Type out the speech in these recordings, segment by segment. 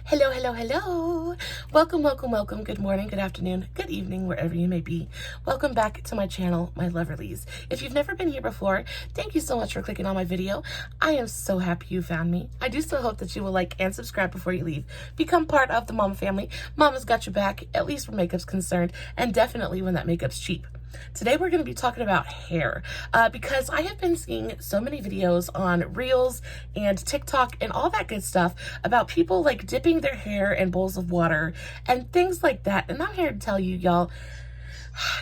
Hello, hello, hello. Welcome, welcome, welcome. Good morning, good afternoon, good evening, wherever you may be. Welcome back to my channel, my Loverlies. If you've never been here before, thank you so much for clicking on my video. I am so happy you found me. I do still hope that you will like and subscribe before you leave. Become part of the Mama family. Mama's got your back, at least where makeup's concerned, and definitely when that makeup's cheap. Today we're going to be talking about hair because I have been seeing so many videos on Reels and TikTok and all that good stuff about people like dipping their hair in bowls of water and things like that. And I'm here to tell you, y'all,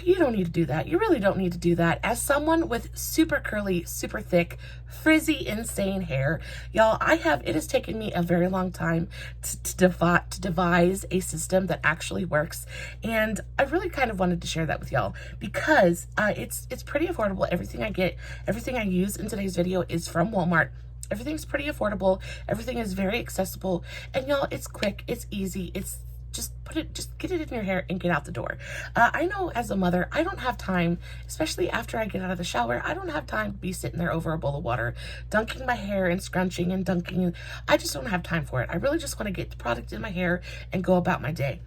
you don't need to do that. You really don't need to do that. As someone with super curly, super thick, frizzy, insane hair, y'all, it has taken me a very long time to devise a system that actually works. And I really kind of wanted to share that with y'all because it's pretty affordable. Everything I use in today's video is from Walmart. Everything's pretty affordable. Everything is very accessible. And y'all, it's quick, it's easy, just get it in your hair and get out the door. I know as a mother, I don't have time, especially after I get out of the shower, I don't have time to be sitting there over a bowl of water, dunking my hair and scrunching and dunking. I just don't have time for it. I really just want to get the product in my hair and go about my day.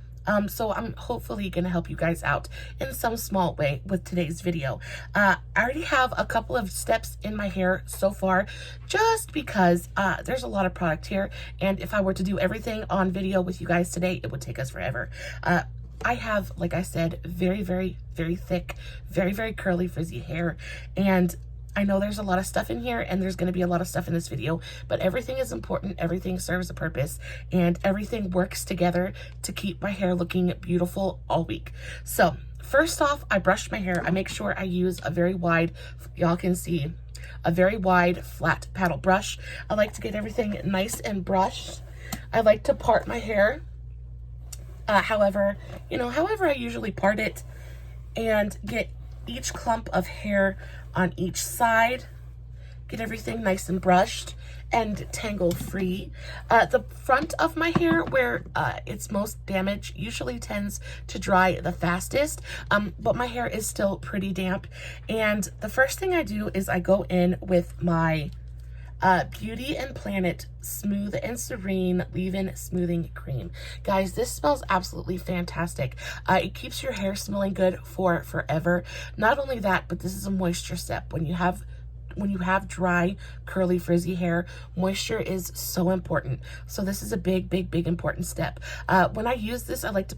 So I'm hopefully going to help you guys out in some small way with today's video. I already have a couple of steps in my hair so far, just because there's a lot of product here. And if I were to do everything on video with you guys today, it would take us forever. I have, like I said, very, very, very thick, very, very curly, frizzy hair. And I know there's a lot of stuff in here and there's going to be a lot of stuff in this video, but everything is important. Everything serves a purpose and everything works together to keep my hair looking beautiful all week. So first off, I brush my hair. I make sure I use a very wide, y'all can see, a very wide flat paddle brush. I like to get everything nice and brushed. I like to part my hair. However I usually part it and get each clump of hair on each side, get everything nice and brushed and tangle free. The front of my hair where it's most damaged usually tends to dry the fastest, but my hair is still pretty damp. And the first thing I do is I go in with my Beauty and Planet Smooth and Serene Leave-In Smoothing Cream. Guys, this smells absolutely fantastic. It keeps your hair smelling good for forever. Not only that, but this is a moisture step. When you have dry, curly, frizzy hair, moisture is so important. So this is a big, big, big important step. When I use this, I like to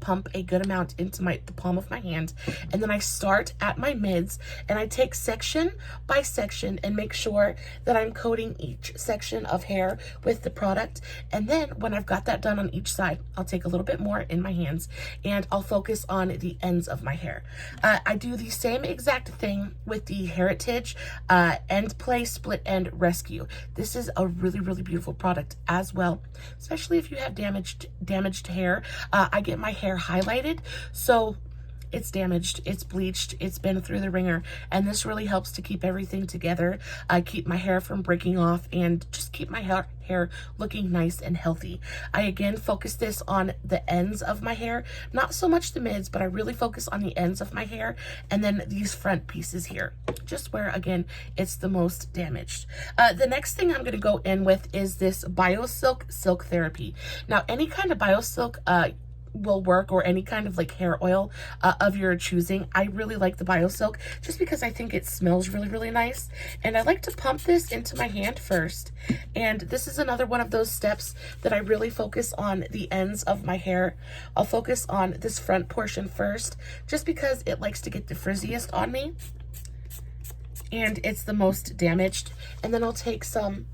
pump a good amount into the palm of my hand, and then I start at my mids and I take section by section and make sure that I'm coating each section of hair with the product. And then when I've got that done on each side, I'll take a little bit more in my hands and I'll focus on the ends of my hair. I do the same exact thing with the Heritage End Play Split End Rescue. This is a really, really beautiful product as well, especially if you have damaged hair. I get my hair highlighted, so it's damaged, it's bleached, it's been through the ringer, and this really helps to keep everything together, keep my hair from breaking off, and just keep my hair looking nice and healthy. I again focus this on the ends of my hair, not so much the mids, but I really focus on the ends of my hair, and then these front pieces here, just where again it's the most damaged. The next thing I'm going to go in with is this BioSilk Silk Therapy. Now, any kind of BioSilk will work, or any kind of like hair oil of your choosing. I really like the BioSilk just because I think it smells really, really nice. And I like to pump this into my hand first. And this is another one of those steps that I really focus on the ends of my hair. I'll focus on this front portion first, just because it likes to get the frizziest on me and it's the most damaged. And then I'll take some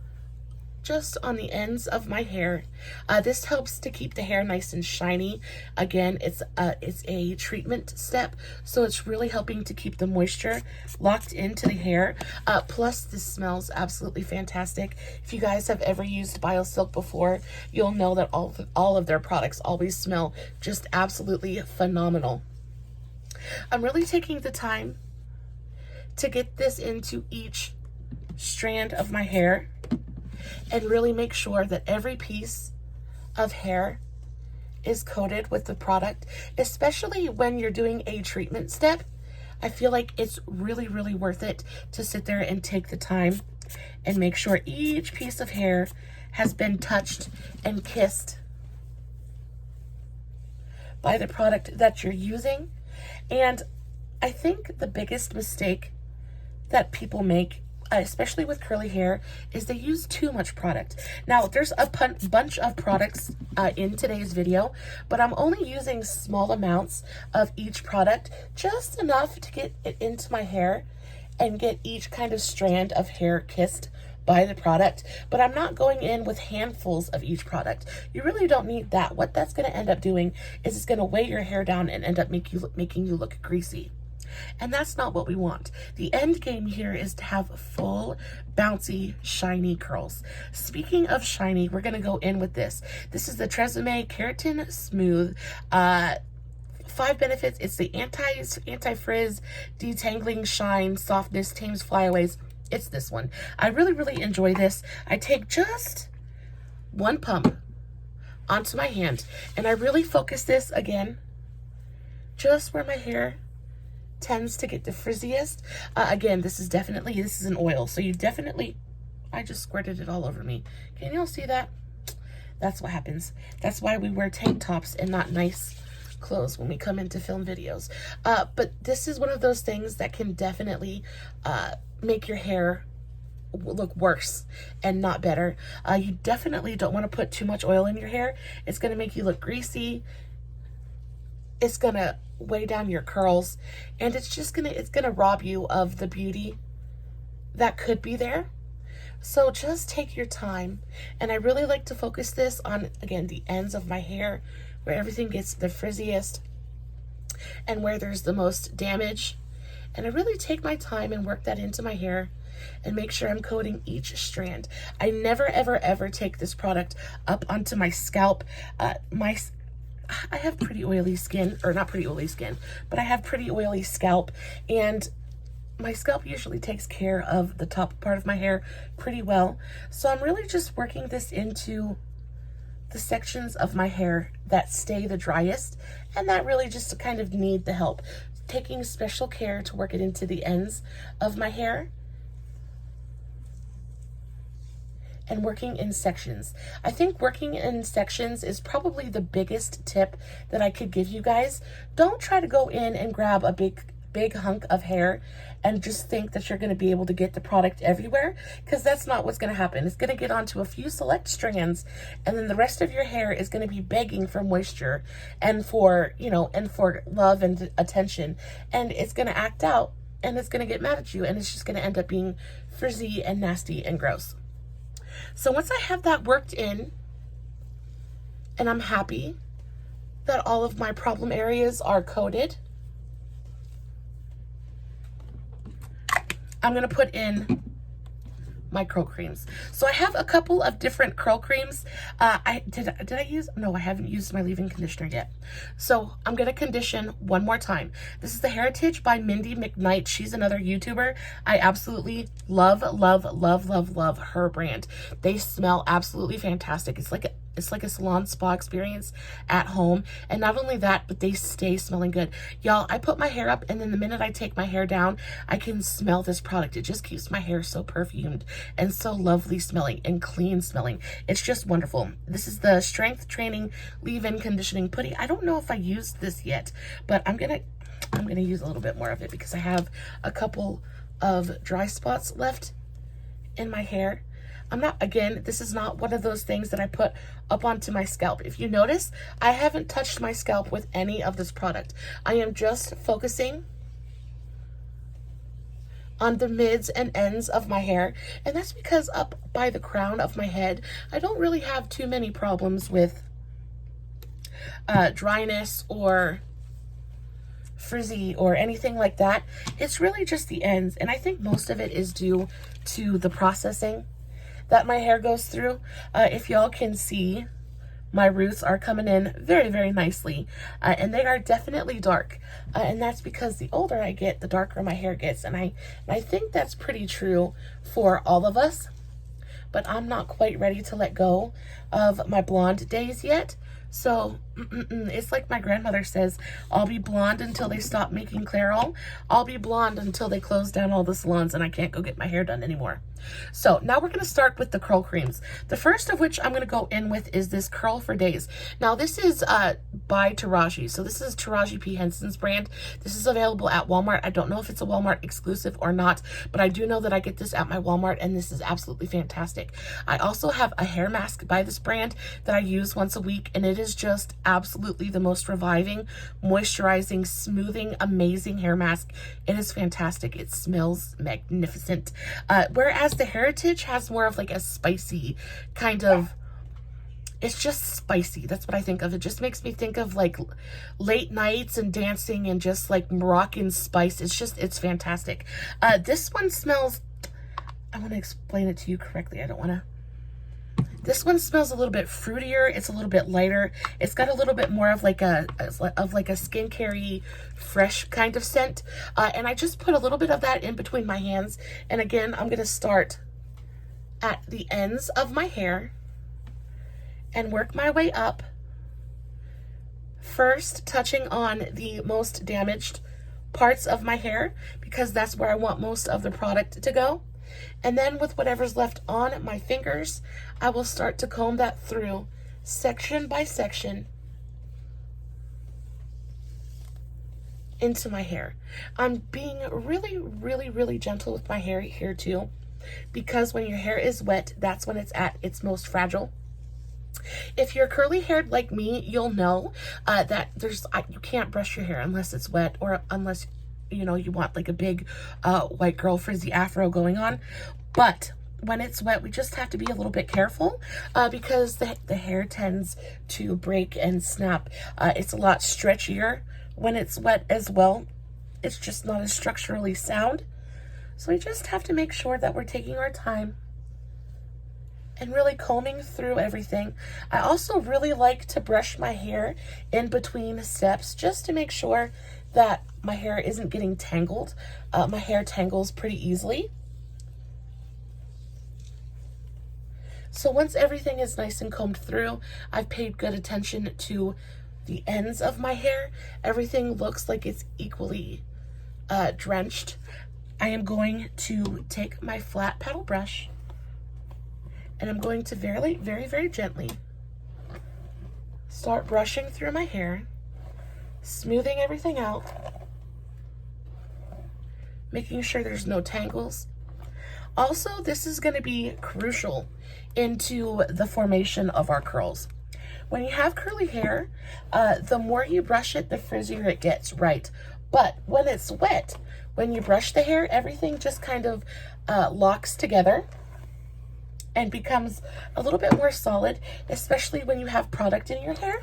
just on the ends of my hair. This helps to keep the hair nice and shiny. Again, it's a treatment step, so it's really helping to keep the moisture locked into the hair. Plus, this smells absolutely fantastic. If you guys have ever used BioSilk before, you'll know that all of their products always smell just absolutely phenomenal. I'm really taking the time to get this into each strand of my hair and really make sure that every piece of hair is coated with the product, especially when you're doing a treatment step. I feel like it's really, really worth it to sit there and take the time and make sure each piece of hair has been touched and kissed by the product that you're using. And I think the biggest mistake that people make, especially with curly hair, is they use too much product. Now, there's a bunch of products in today's video, but I'm only using small amounts of each product, just enough to get it into my hair and get each kind of strand of hair kissed by the product. But I'm not going in with handfuls of each product. You really don't need that. What that's going to end up doing is it's going to weigh your hair down and end up making you look greasy. And that's not what we want. The end game here is to have full, bouncy, shiny curls. Speaking of shiny, we're going to go in with this. This is the Tresemme Keratin Smooth. 5 benefits. It's the anti-frizz, detangling, shine, softness, tames flyaways. It's this one. I really, really enjoy this. I take just 1 pump onto my hand, and I really focus this, again, just where my hair tends to get the frizziest. Again, this is an oil, so you definitely, I just squirted it all over me. Can y'all see that? That's what happens. That's why we wear tank tops and not nice clothes when we come in to film videos. But this is one of those things that can definitely make your hair look worse and not better. You definitely don't want to put too much oil in your hair. It's going to make you look greasy. It's going to weigh down your curls, and it's gonna rob you of the beauty that could be there. So just take your time, and I really like to focus this on, again, the ends of my hair, where everything gets the frizziest and where there's the most damage. And I really take my time and work that into my hair and make sure I'm coating each strand. I never ever ever take this product up onto my scalp. I have pretty oily skin, or not pretty oily skin, but I have pretty oily scalp, and my scalp usually takes care of the top part of my hair pretty well. So I'm really just working this into the sections of my hair that stay the driest, and that really just kind of need the help. Taking special care to work it into the ends of my hair and working in sections. I think working in sections is probably the biggest tip that I could give you guys. Don't try to go in and grab a big hunk of hair and just think that you're going to be able to get the product everywhere, because that's not what's going to happen. It's going to get onto a few select strands, and then the rest of your hair is going to be begging for moisture and for, and for love and attention, and it's going to act out, and it's going to get mad at you, and it's just going to end up being frizzy and nasty and gross. So once I have that worked in, and I'm happy that all of my problem areas are coated, I'm going to put in my curl creams. So I have a couple of different curl creams. Did I use? No, I haven't used my leave-in conditioner yet. So I'm going to condition one more time. This is the Heritage by Mindy McKnight. She's another YouTuber. I absolutely love her brand. They smell absolutely fantastic. It's like a salon spa experience at home. And not only that, but they stay smelling good. Y'all, I put my hair up, and then the minute I take my hair down, I can smell this product. It just keeps my hair so perfumed and so lovely smelling and clean smelling. It's just wonderful. This is the Strength Training Leave-In Conditioning Putty. I don't know if I used this yet, but I'm gonna use a little bit more of it because I have a couple of dry spots left in my hair. Again, this is not one of those things that I put up onto my scalp. If you notice, I haven't touched my scalp with any of this product. I am just focusing on the mids and ends of my hair, and that's because up by the crown of my head, I don't really have too many problems with dryness or frizzy or anything like that. It's really just the ends, and I think most of it is due to the processing that my hair goes through. If y'all can see, my roots are coming in very nicely, and they are definitely dark, and that's because the older I get, the darker my hair gets, and I think that's pretty true for all of us. But I'm not quite ready to let go of my blonde days yet, so It's like my grandmother says, I'll be blonde until they stop making Clairol. I'll be blonde until they close down all the salons and I can't go get my hair done anymore. So now we're going to start with the curl creams. The first of which I'm going to go in with is this Curl for Days. Now this is by Taraji. So this is Taraji P. Henson's brand. This is available at Walmart. I don't know if it's a Walmart exclusive or not, but I do know that I get this at my Walmart and this is absolutely fantastic. I also have a hair mask by this brand that I use once a week, and it is just absolutely the most reviving, moisturizing, smoothing, amazing hair mask. It is fantastic. It smells magnificent. Whereas the Heritage has more of like a spicy kind of, it's just spicy. That's what I think of. It just makes me think of like late nights and dancing and just like Moroccan spice. It's fantastic. This one smells, I want to explain it to you correctly. This one smells a little bit fruitier. It's a little bit lighter. It's got a little bit more of like a skincare-y, fresh kind of scent. And I just put a little bit of that in between my hands. And again, I'm going to start at the ends of my hair and work my way up. First, touching on the most damaged parts of my hair because that's where I want most of the product to go. And then with whatever's left on my fingers, I will start to comb that through section by section into my hair. I'm being really, really, really gentle with my hair here too, because when your hair is wet, that's when it's at its most fragile. If you're curly haired like me, you'll know that you can't brush your hair unless it's wet, or unless you know you want like a big white girl frizzy afro going on. But when it's wet, we just have to be a little bit careful because the hair tends to break and snap. It's a lot stretchier when it's wet as well. It's just not as structurally sound. So we just have to make sure that we're taking our time and really combing through everything. I also really like to brush my hair in between steps just to make sure that my hair isn't getting tangled. My hair tangles pretty easily. So once everything is nice and combed through, I've paid good attention to the ends of my hair. Everything looks like it's equally drenched. I am going to take my flat paddle brush and I'm going to very, very, very gently start brushing through my hair, smoothing everything out, making sure there's no tangles. Also, this is going to be crucial into the formation of our curls. When you have curly hair, the more you brush it, the frizzier it gets, right? But when it's wet, when you brush the hair, everything just kind of locks together and becomes a little bit more solid, especially when you have product in your hair.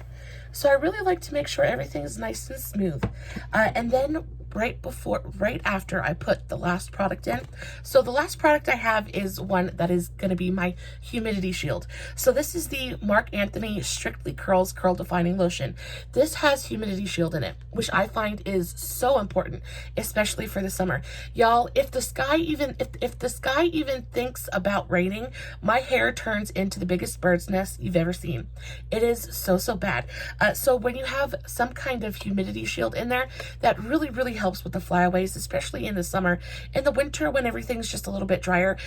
So I really like to make sure everything's nice and smooth. And then right after I put the last product in. So the last product I have is one that is going to be my Humidity Shield. So this is the Marc Anthony Strictly Curls Curl Defining Lotion. This has Humidity Shield in it, which I find is so important, especially for the summer. Y'all, if the sky even thinks about raining, my hair turns into the biggest bird's nest you've ever seen. It is so bad. So when you have some kind of Humidity Shield in there, that really helps with the flyaways, especially in the summer. In the winter, when everything's just a little bit drier,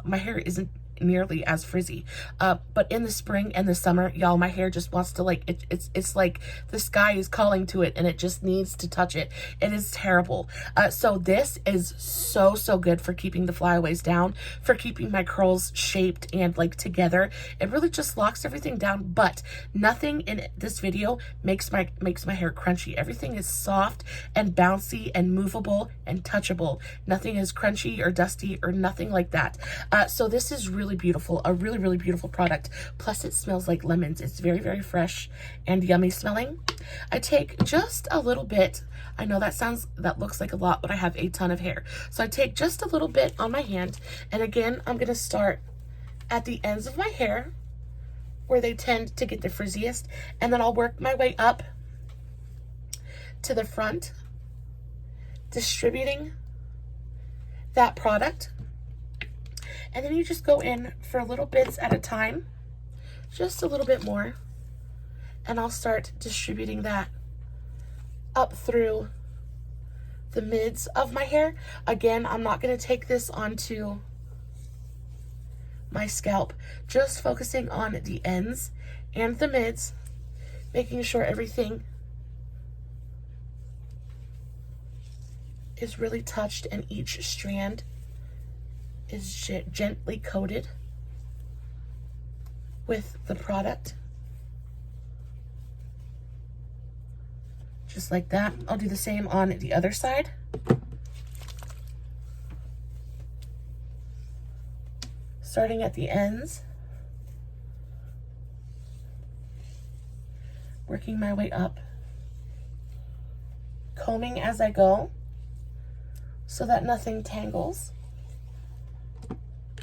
my hair isn't nearly as frizzy. But in the spring and the summer, y'all, my hair just wants to it's like the sky is calling to it and it just needs to touch it. It is terrible. So this is so good for keeping the flyaways down, for keeping my curls shaped and like together. It really just locks everything down, but nothing in this video makes my hair crunchy. Everything is soft and bouncy and movable and touchable. Nothing is crunchy or dusty or nothing like that. So this is really beautiful, a really beautiful product. Plus it smells like lemons. It's very fresh and yummy smelling. I take just a little bit. I know that looks like a lot, but I have a ton of hair. So I take just a little bit on my hand, and again, I'm going to start at the ends of my hair where they tend to get the frizziest, and then I'll work my way up to the front, distributing that product. And then you just go in for little bits at a time, just a little bit more, And I'll start distributing that up through the mids of my hair. Again, I'm not going to take this onto my scalp, just focusing on the ends and the mids, making sure everything is really touched and each strand is gently coated with the product. Just like that. I'll do the same on the other side. Starting at the ends, working my way up, combing as I go so that nothing tangles.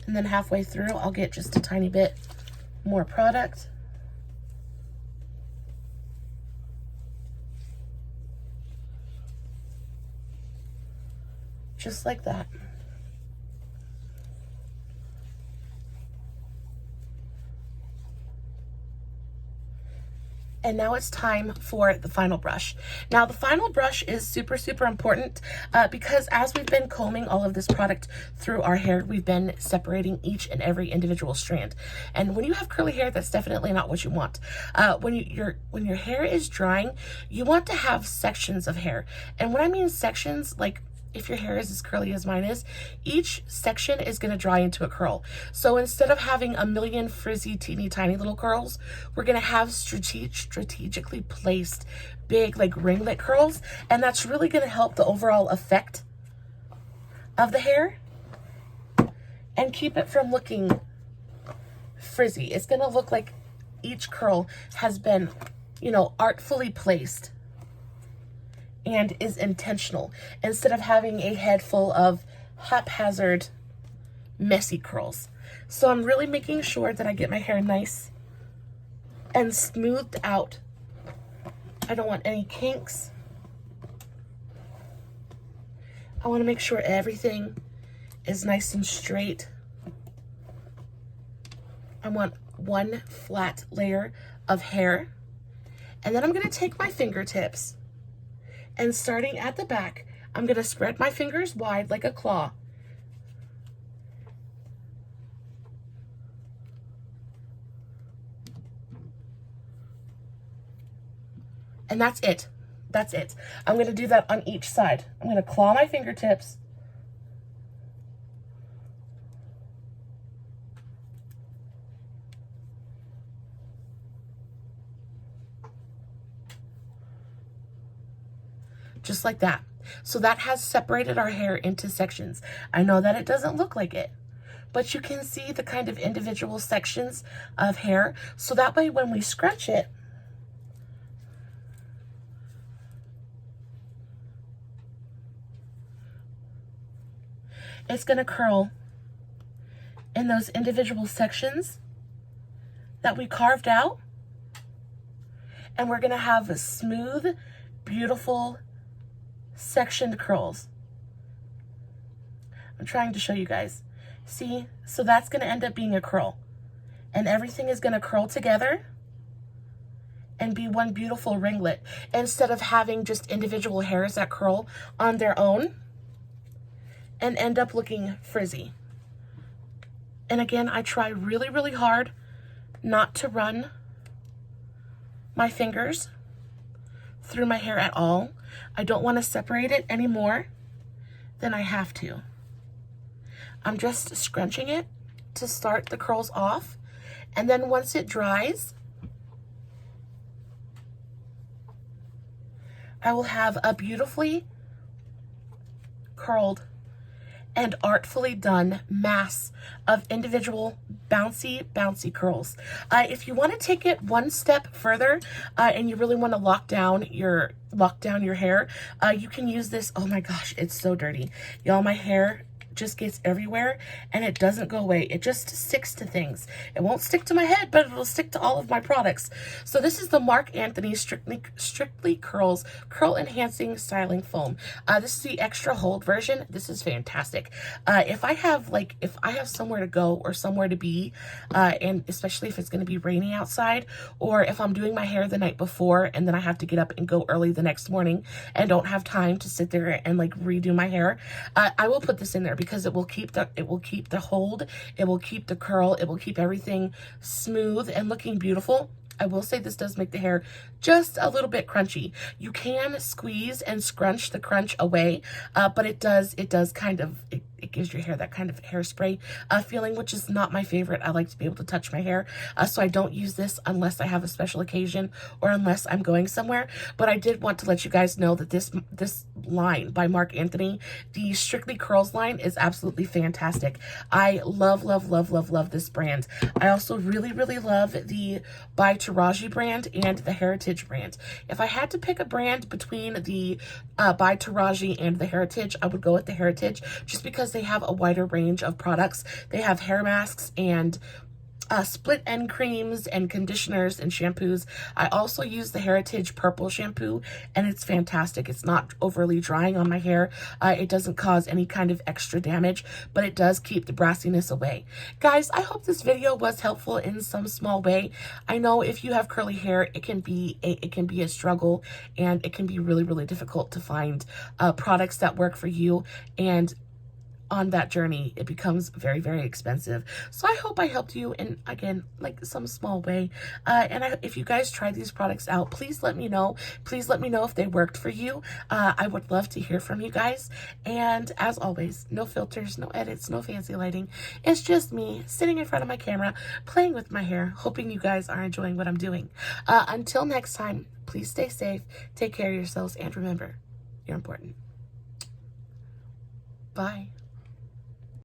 And then halfway through, I'll get just a tiny bit more product. Just like that. And now it's time for the final brush. Now the final brush is super, super important because as we've been combing all of this product through our hair, we've been separating each and every individual strand. And when you have curly hair, that's definitely not what you want. When your hair is drying, you want to have sections of hair. And when I mean sections, like if your hair is as curly as mine is, each section is going to dry into a curl. So instead of having a million frizzy, teeny tiny little curls, we're going to have strategically placed big like ringlet curls. And that's really going to help the overall effect of the hair and keep it from looking frizzy. It's going to look like each curl has been, you know, artfully placed and is intentional, instead of having a head full of haphazard, messy curls. So I'm really making sure that I get my hair nice and smoothed out. I don't want any kinks. I want to make sure everything is nice and straight. I want one flat layer of hair. And then I'm going to take my fingertips, and starting at the back, I'm going to spread my fingers wide like a claw. And that's it. That's it. I'm going to do that on each side. I'm going to claw my fingertips. Just like that. So that has separated our hair into sections. I know that it doesn't look like it, but you can see the kind of individual sections of hair. So that way when we scrunch it, it's going to curl in those individual sections that we carved out. And we're going to have a smooth, beautiful sectioned curls. I'm trying to show you guys. See? So that's going to end up being a curl. And everything is going to curl together and be one beautiful ringlet, instead of having just individual hairs that curl on their own and end up looking frizzy. And again, I try really, really hard not to run my fingers through my hair at all. I don't want to separate it any more than I have to. I'm just scrunching it to start the curls off. And then once it dries, I will have a beautifully curled and artfully done mass of individual bouncy curls. If you want to take it one step further and you really want to lock down your hair, you can use this. Oh my gosh, it's so dirty, y'all. My hair just gets everywhere and it doesn't go away. It just sticks to things. It won't stick to my head, but it'll stick to all of my products. So this is the Marc Anthony Strictly Curls Curl Enhancing Styling Foam. This is the extra hold version. This is fantastic. If I have somewhere to go or somewhere to be, and especially if it's going to be rainy outside, or if I'm doing my hair the night before and then I have to get up and go early the next morning and don't have time to sit there and like redo my hair, I will put this in there because it will keep the hold, it will keep the curl, it will keep everything smooth and looking beautiful. I will say this does make the hair just a little bit crunchy. You can squeeze and scrunch the crunch away, but it does kind of, it gives your hair that kind of hairspray feeling, which is not my favorite. I like to be able to touch my hair, so I don't use this unless I have a special occasion or unless I'm going somewhere. But I did want to let you guys know that this line by Marc Anthony, the Strictly Curls line, is absolutely fantastic. I love this brand. I also really love the by Taraji brand and the Heritage brand. If I had to pick a brand between the by Taraji and the Heritage, I would go with the Heritage, just because they have a wider range of products. They have hair masks and split end creams and conditioners and shampoos. I also use the Heritage Purple shampoo, and it's fantastic. It's not overly drying on my hair. It doesn't cause any kind of extra damage, but it does keep the brassiness away. Guys, I hope this video was helpful in some small way. I know if you have curly hair, it can be a struggle, and it can be really difficult to find products that work for you, and on that journey, it becomes very expensive. So I hope I helped you in, again, like some small way. If you guys try these products out, please let me know. Please let me know if they worked for you. I would love to hear from you guys. And as always, no filters, no edits, no fancy lighting. It's just me sitting in front of my camera, playing with my hair, hoping you guys are enjoying what I'm doing. Until next time, please stay safe, take care of yourselves, and remember, you're important. Bye.